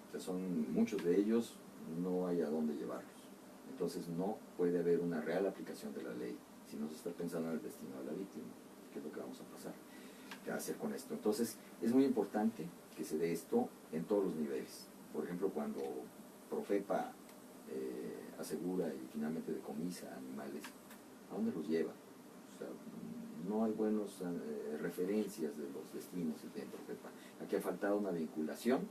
O sea, son muchos de ellos, no hay a dónde llevarlos. Entonces no puede haber una real aplicación de la ley si no se está pensando en el destino de la víctima, que es lo que vamos a pasar. ¿Qué hacer con esto? Entonces es muy importante que se dé esto en todos los niveles. Por ejemplo, cuando Profepa asegura y finalmente decomisa animales, ¿a dónde los lleva? O sea, no hay buenas referencias de los destinos de Profepa. Aquí ha faltado una vinculación,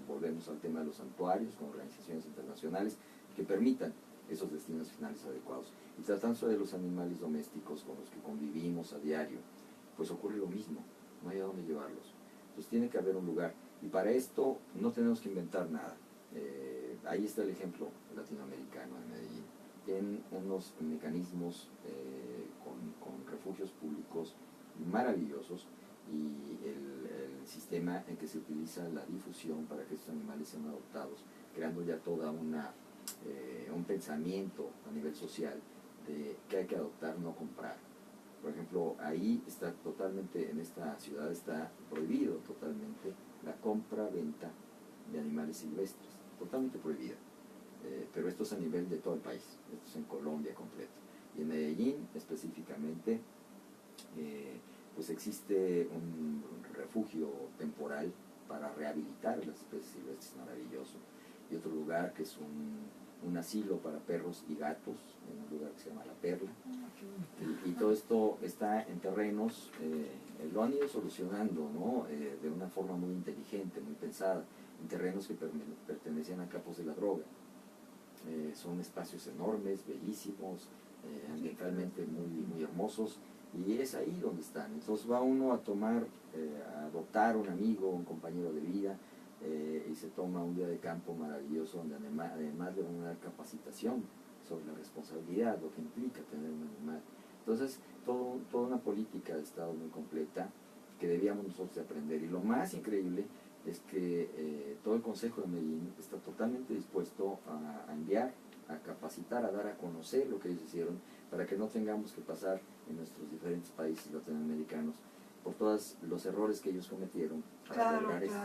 volvemos al tema de los santuarios con organizaciones internacionales que permitan esos destinos finales adecuados. Y tratándose de los animales domésticos con los que convivimos a diario, pues ocurre lo mismo, no hay a dónde llevarlos. Entonces tiene que haber un lugar. Y para esto no tenemos que inventar nada. Ahí está el ejemplo latinoamericano en Medellín. en unos mecanismos con refugios públicos maravillosos, y el sistema en que se utiliza la difusión para que estos animales sean adoptados, creando ya toda un pensamiento a nivel social de que hay que adoptar, no comprar. Por ejemplo, ahí está totalmente, en esta ciudad está prohibido totalmente la compra-venta de animales silvestres, totalmente prohibida. Pero esto es a nivel de todo el país, esto es en Colombia completo. Y en Medellín específicamente, pues existe un refugio temporal para rehabilitar las especies silvestres, maravilloso. Y otro lugar que es un asilo para perros y gatos, en un lugar que se llama La Perla. Y todo esto está en terrenos, lo han ido solucionando, ¿no? De una forma muy inteligente, muy pensada, en terrenos que pertenecían a capos de la droga. Son espacios enormes, bellísimos, ambientalmente muy hermosos, y es ahí donde están. Entonces va uno a tomar, a adoptar un amigo, un compañero de vida, y se toma un día de campo maravilloso donde además le van a dar capacitación sobre la responsabilidad, lo que implica tener un animal. Entonces, toda una política de Estado muy completa que debíamos nosotros de aprender. Y lo más increíble es que todo el Consejo de Medellín está totalmente dispuesto a enviar, a capacitar, a dar a conocer lo que ellos hicieron, para que no tengamos que pasar en nuestros diferentes países latinoamericanos por todos los errores que ellos cometieron para lograr esto.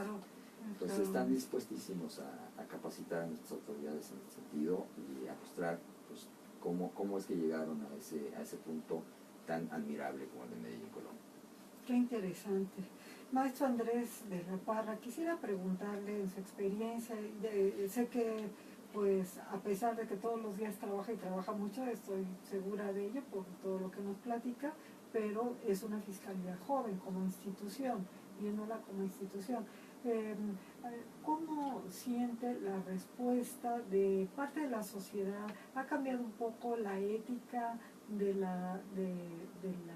Entonces están dispuestísimos a capacitar a nuestras autoridades en este sentido y a mostrar pues, cómo es que llegaron a ese punto tan admirable como el de Medellín, Colombia. Qué interesante. Maestro Andrés de la Parra, quisiera preguntarle en su experiencia, sé que pues a pesar de que todos los días trabaja y trabaja mucho, estoy segura de ello por todo lo que nos platica, pero es una fiscalía joven como institución, viéndola como institución. ¿Cómo siente la respuesta de parte de la sociedad? ¿Ha cambiado un poco la ética de la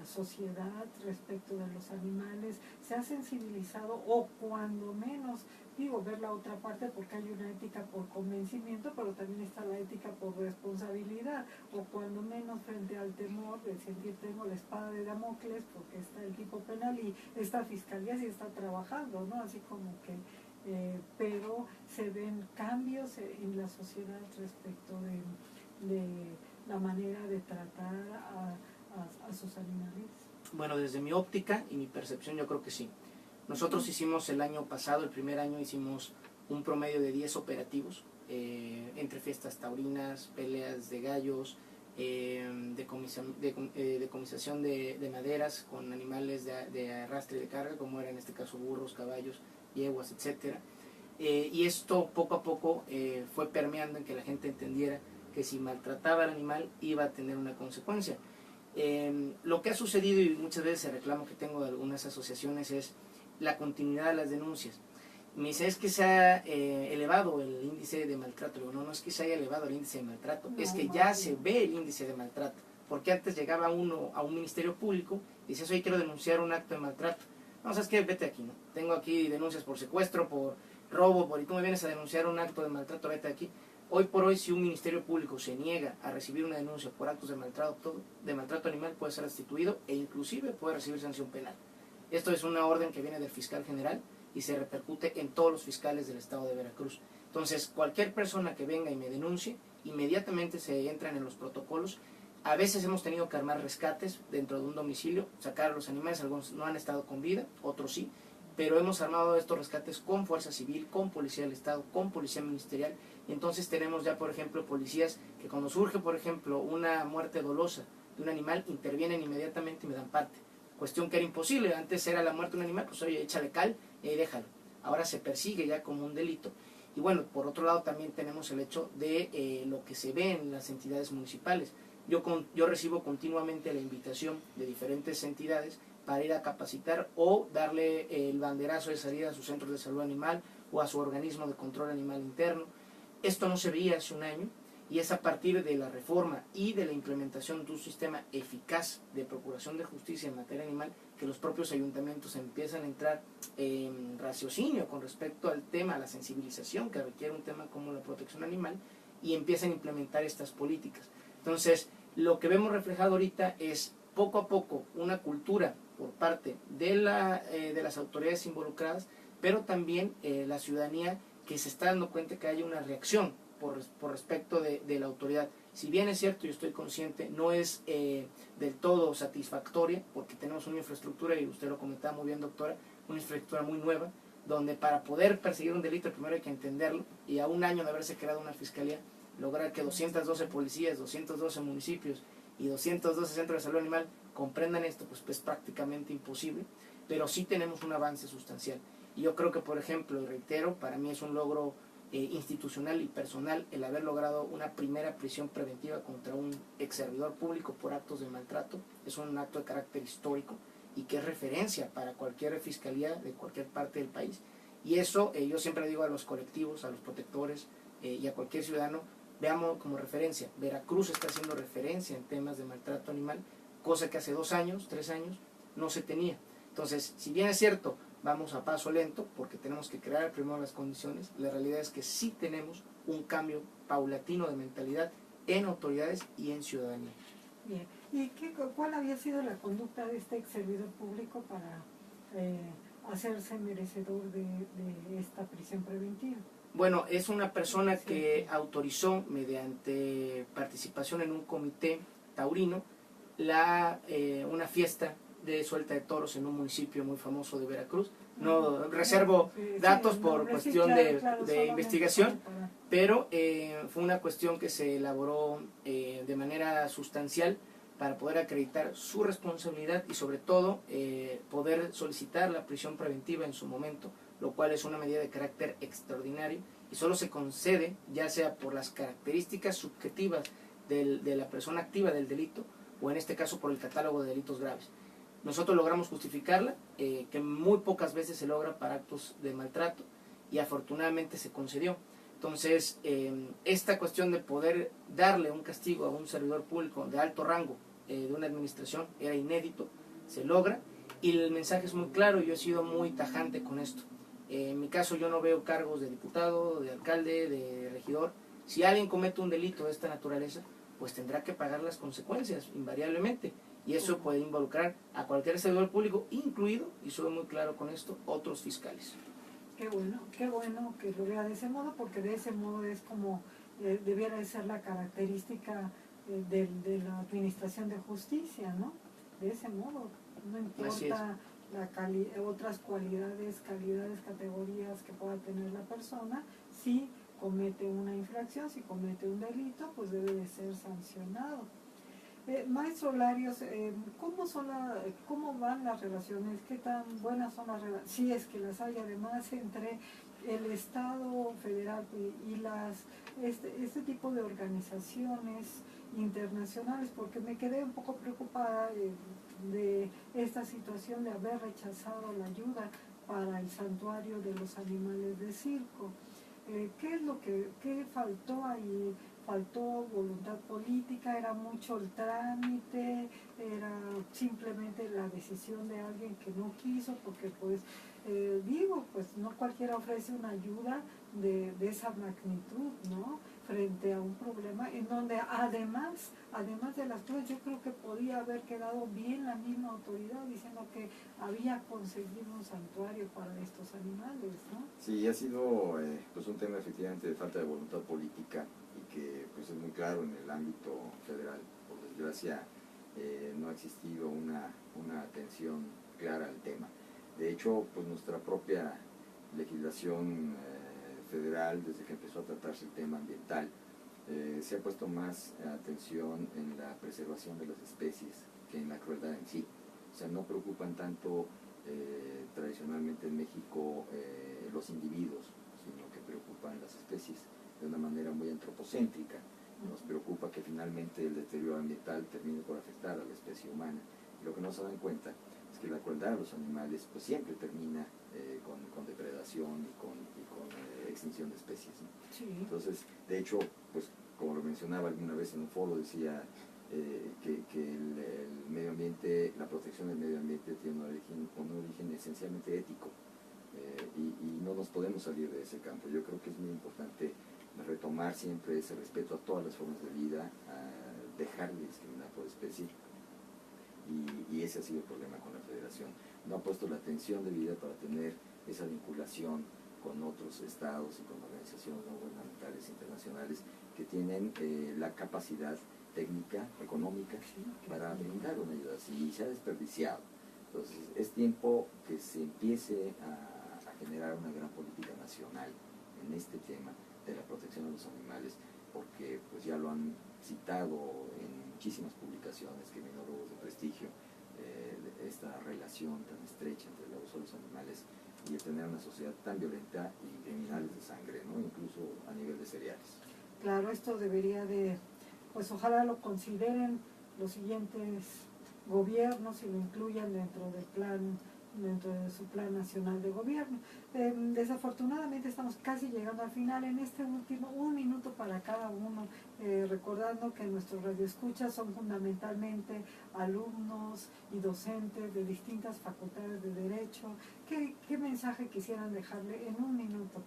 sociedad respecto de los animales? ¿Se ha sensibilizado o cuando menos, digo, ver la otra parte, porque hay una ética por convencimiento, pero también está la ética por responsabilidad, o cuando menos frente al temor de sentir tengo la espada de Damocles porque está el tipo penal y esta fiscalía sí está trabajando, ¿no? Así como que pero se ven cambios en la sociedad respecto de la manera de tratar a sus animales. Bueno, desde mi óptica y mi percepción yo creo que sí. Nosotros hicimos el año pasado, el primer año hicimos un promedio de 10 operativos, entre fiestas taurinas, peleas de gallos, decomisación de maderas con animales de arrastre y de carga, como eran en este caso burros, caballos, yeguas, etc. Y esto poco a poco fue permeando en que la gente entendiera que si maltrataba al animal iba a tener una consecuencia. Lo que ha sucedido, y muchas veces se reclama que tengo de algunas asociaciones, es la continuidad de las denuncias. Me dice, es que se ha elevado el índice de maltrato. Digo, no es que se haya elevado el índice de maltrato, es que ya se ve el índice de maltrato. Porque antes llegaba uno a un ministerio público y dice, oye, quiero denunciar un acto de maltrato. No, ¿sabes qué? Vete aquí, ¿no? Tengo aquí denuncias por secuestro, por robo, y tú me vienes a denunciar un acto de maltrato, vete aquí. Hoy por hoy, si un ministerio público se niega a recibir una denuncia por actos de maltrato animal, puede ser restituido e inclusive puede recibir sanción penal. Esto es una orden que viene del fiscal general y se repercute en todos los fiscales del estado de Veracruz. Entonces, cualquier persona que venga y me denuncie, inmediatamente se entran en los protocolos. A veces hemos tenido que armar rescates dentro de un domicilio, sacar a los animales, algunos no han estado con vida, otros sí, pero hemos armado estos rescates con Fuerza Civil, con Policía del Estado, con Policía Ministerial, y entonces tenemos ya, por ejemplo, policías que cuando surge, por ejemplo, una muerte dolosa de un animal, intervienen inmediatamente y me dan parte. Cuestión que era imposible, antes era la muerte de un animal, pues oye, échale cal y déjalo. Ahora se persigue ya como un delito. Y bueno, por otro lado también tenemos el hecho de lo que se ve en las entidades municipales. Yo recibo continuamente la invitación de diferentes entidades para ir a capacitar o darle el banderazo de salida a sus centros de salud animal o a su organismo de control animal interno. Esto no se veía hace un año y es a partir de la reforma y de la implementación de un sistema eficaz de procuración de justicia en materia animal que los propios ayuntamientos empiezan a entrar en raciocinio con respecto al tema, a la sensibilización que requiere un tema como la protección animal y empiezan a implementar estas políticas. Entonces, lo que vemos reflejado ahorita es poco a poco una cultura por parte de las autoridades involucradas, pero también la ciudadanía que se está dando cuenta que hay una reacción por respecto de la autoridad. Si bien es cierto, yo estoy consciente, no es del todo satisfactoria, porque tenemos una infraestructura, y usted lo comentaba muy bien, doctora, una infraestructura muy nueva, donde para poder perseguir un delito primero hay que entenderlo, y a un año de haberse creado una fiscalía, lograr que 212 policías, 212 municipios y 212 centros de salud animal comprendan esto, pues es prácticamente imposible, pero sí tenemos un avance sustancial. Y yo creo que, por ejemplo, y reitero, para mí es un logro institucional y personal el haber logrado una primera prisión preventiva contra un ex servidor público por actos de maltrato. Es un acto de carácter histórico y que es referencia para cualquier fiscalía de cualquier parte del país. Y eso yo siempre digo a los colectivos, a los protectores y a cualquier ciudadano, veamos como referencia. Veracruz está haciendo referencia en temas de maltrato animal, cosa que hace 2 años, 3 años no se tenía. Entonces, si bien es cierto, vamos a paso lento porque tenemos que crear primero las condiciones, la realidad es que sí tenemos un cambio paulatino de mentalidad en autoridades y en ciudadanía. Bien. ¿Y cuál había sido la conducta de este ex servidor público para hacerse merecedor de esta prisión preventiva? Bueno, es una persona que autorizó mediante participación en un comité taurino una fiesta de suelta de toros en un municipio muy famoso de Veracruz. No reservo datos por cuestión de investigación, pero fue una cuestión que se elaboró de manera sustancial para poder acreditar su responsabilidad y sobre todo poder solicitar la prisión preventiva en su momento, lo cual es una medida de carácter extraordinario y solo se concede ya sea por las características subjetivas de la persona activa del delito o en este caso por el catálogo de delitos graves. Nosotros logramos justificarla, que muy pocas veces se logra para actos de maltrato y afortunadamente se concedió. Entonces, esta cuestión de poder darle un castigo a un servidor público de alto rango de una administración era inédito, se logra y el mensaje es muy claro. Yo he sido muy tajante con esto. En mi caso yo no veo cargos de diputado, de alcalde, de regidor. Si alguien comete un delito de esta naturaleza, pues tendrá que pagar las consecuencias invariablemente. Y eso puede involucrar a cualquier servidor público, incluido, y soy muy claro con esto, otros fiscales. Qué bueno que lo vea de ese modo, porque de ese modo es como debiera de ser la característica de la administración de justicia, ¿no? De ese modo, no importa otras calidades, categorías que pueda tener la persona, si comete una infracción, si comete un delito, pues debe de ser sancionado. Maestro Larios, ¿cómo van las relaciones? ¿Qué tan buenas son las relaciones? Si es que las hay, además, entre el Estado federal y este tipo de organizaciones internacionales, porque me quedé un poco preocupada de esta situación de haber rechazado la ayuda para el santuario de los animales de circo. ¿Qué es lo qué faltó ahí? ¿Faltó voluntad política? ¿Era mucho el trámite? ¿Era simplemente la decisión de alguien que no quiso? Porque pues pues no cualquiera ofrece una ayuda de esa magnitud, ¿no? Frente a un problema en donde además de las pruebas, yo creo que podía haber quedado bien la misma autoridad diciendo que había conseguido un santuario para estos animales, ¿no? Sí, ha sido pues un tema efectivamente de falta de voluntad política y que pues es muy claro en el ámbito federal. Por desgracia no ha existido una atención clara al tema. De hecho, pues nuestra propia legislación federal, desde que empezó a tratarse el tema ambiental, se ha puesto más atención en la preservación de las especies que en la crueldad en sí. O sea, no preocupan tanto tradicionalmente en México los individuos, sino que preocupan las especies de una manera muy antropocéntrica. Nos preocupa que finalmente el deterioro ambiental termine por afectar a la especie humana. Y lo que no se dan cuenta es que la crueldad de los animales pues siempre termina con depredación y con extinción de especies, ¿no? Sí. Entonces, de hecho, pues como lo mencionaba alguna vez en un foro, decía que el medio ambiente, la protección del medio ambiente tiene un origen esencialmente ético y no nos podemos salir de ese campo. Yo creo que es muy importante retomar siempre ese respeto a todas las formas de vida, dejar de discriminar por especie. Y ese ha sido el problema con la federación. No ha puesto la atención debida para tener esa vinculación con otros estados y con organizaciones no gubernamentales internacionales que tienen la capacidad técnica, económica, para brindar una ayuda así, y se ha desperdiciado. Entonces es tiempo que se empiece a generar una gran política nacional en este tema de la protección de los animales, porque pues ya lo han citado en muchísimas publicaciones, criminólogos de prestigio, esta relación tan estrecha entre el abuso de los animales y el tener una sociedad tan violenta y criminales de sangre, ¿no? Incluso a nivel de cereales. Claro, esto debería de, pues ojalá lo consideren los siguientes gobiernos y lo incluyan dentro del plan, dentro de su plan nacional de gobierno. Desafortunadamente estamos casi llegando al final. En este último, 1 minuto para cada uno, recordando que nuestros radioescuchas son fundamentalmente alumnos y docentes de distintas facultades de Derecho. ¿Qué mensaje quisieran dejarle en 1 minuto,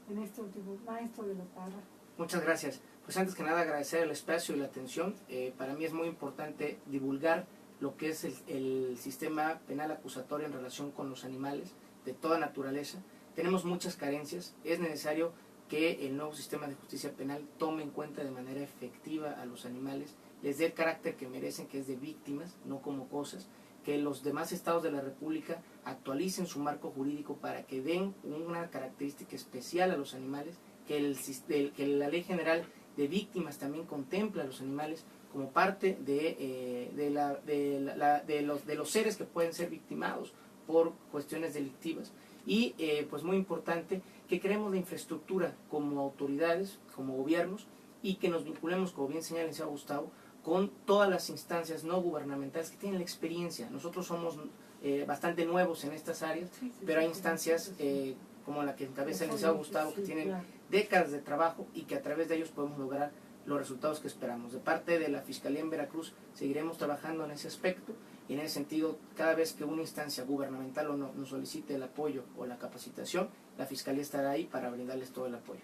en este último, maestro de la Parra? Muchas gracias. Pues antes que nada agradecer el espacio y la atención. Para mí es muy importante divulgar lo que es el sistema penal acusatorio en relación con los animales de toda naturaleza. Tenemos muchas carencias. Es necesario que el nuevo sistema de justicia penal tome en cuenta de manera efectiva a los animales, les dé el carácter que merecen, que es de víctimas, no como cosas, que los demás estados de la República actualicen su marco jurídico para que den una característica especial a los animales, que la Ley General de Víctimas también contempla a los animales como parte de los seres que pueden ser victimados por cuestiones delictivas. Y pues muy importante que creemos la infraestructura como autoridades, como gobiernos, y que nos vinculemos, como bien señala el licenciado Gustavo, con todas las instancias no gubernamentales que tienen la experiencia. Nosotros somos bastante nuevos en estas áreas, pero hay instancias como la que encabeza el licenciado Gustavo, que tienen décadas de trabajo y que a través de ellos podemos lograr los resultados que esperamos. De parte de la Fiscalía en Veracruz seguiremos trabajando en ese aspecto, y en ese sentido, cada vez que una instancia gubernamental o no nos solicite el apoyo o la capacitación, la Fiscalía estará ahí para brindarles todo el apoyo.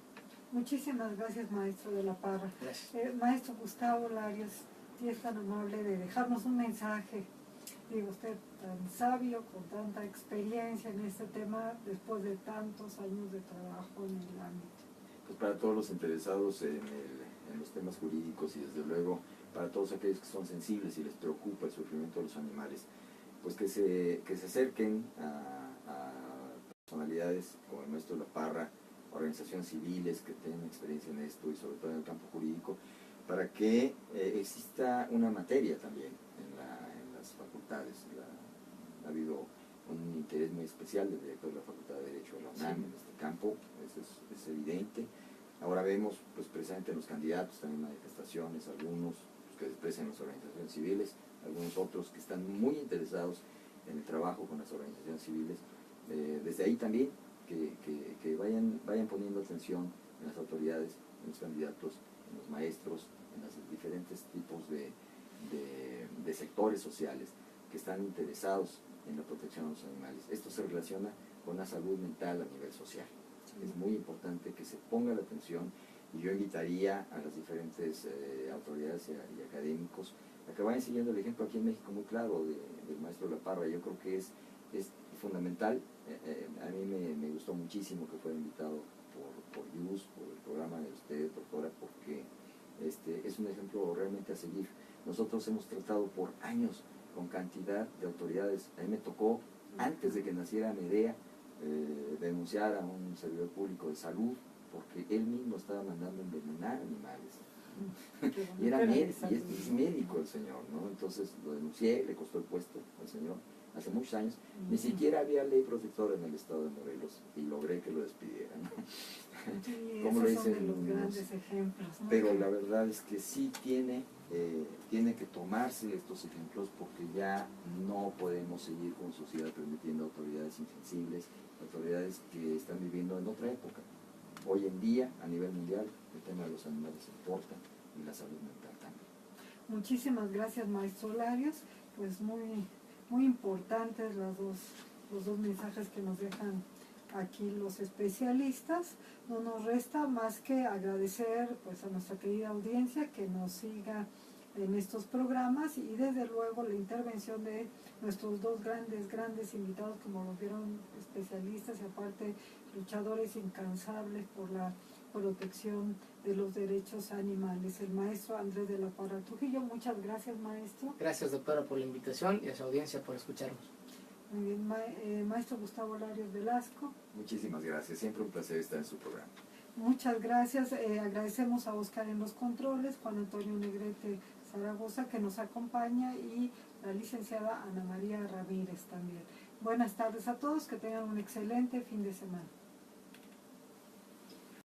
Muchísimas gracias, maestro de la Parra. Gracias. Maestro Gustavo Larios, si es tan amable de dejarnos un mensaje. Digo, usted tan sabio, con tanta experiencia en este tema, después de tantos años de trabajo en el ámbito. Pues para todos los interesados en los temas jurídicos y desde luego para todos aquellos que son sensibles y les preocupa el sufrimiento de los animales, pues que se acerquen a personalidades como el maestro de la Parra, organizaciones civiles que tengan experiencia en esto y sobre todo en el campo jurídico, para que exista una materia también en las facultades. Ha habido un interés muy especial del director de la Facultad de Derecho de la UNAM en este campo, eso es evidente. Ahora vemos pues precisamente en los candidatos también manifestaciones, algunos que expresan las organizaciones civiles, algunos otros que están muy interesados en el trabajo con las organizaciones civiles. Desde ahí también que vayan poniendo atención en las autoridades, en los candidatos, en los maestros, en los diferentes tipos de sectores sociales que están interesados en la protección de los animales. Esto se relaciona con la salud mental a nivel social. Es muy importante que se ponga la atención, y yo invitaría a las diferentes autoridades y académicos a que vayan siguiendo el ejemplo aquí en México muy claro del maestro de la Parra. Yo creo que es fundamental. A mí me gustó muchísimo que fuera invitado por YUS, por el programa de usted, doctora, porque es un ejemplo realmente a seguir. Nosotros hemos tratado por años con cantidad de autoridades. A mí me tocó, antes de que naciera Medea, denunciar a un servidor público de salud porque él mismo estaba mandando envenenar animales. Y era médico, y es médico el señor, ¿no? Entonces lo denuncié, le costó el puesto al señor hace muchos años. Ni siquiera había ley protectora en el estado de Morelos y logré que lo despidieran, ¿no? Sí, Como lo esos son dicen de los los grandes ejemplos, ¿no? Pero la verdad es que sí tiene que tomarse estos ejemplos, porque ya no podemos seguir como sociedad permitiendo autoridades insensibles, autoridades que están viviendo en otra época. Hoy en día, a nivel mundial, el tema de los animales importa, y la salud mental también. Muchísimas gracias, maestro Larios. Pues muy importantes los dos mensajes que nos dejan aquí los especialistas. No nos resta más que agradecer pues a nuestra querida audiencia que nos siga en estos programas, y desde luego la intervención de nuestros dos grandes invitados, como lo vieron, especialistas y aparte luchadores incansables por la protección de los derechos animales, el maestro Andrés de la Parra Trujillo. Muchas gracias, maestro. Gracias, doctora, por la invitación y a su audiencia por escucharnos. Muy bien, maestro Gustavo Larios Velasco. Muchísimas gracias, siempre un placer estar en su programa. Muchas gracias, agradecemos a Oscar en los controles, Juan Antonio Negrete Zaragoza que nos acompaña y la licenciada Ana María Ramírez también. Buenas tardes a todos, que tengan un excelente fin de semana.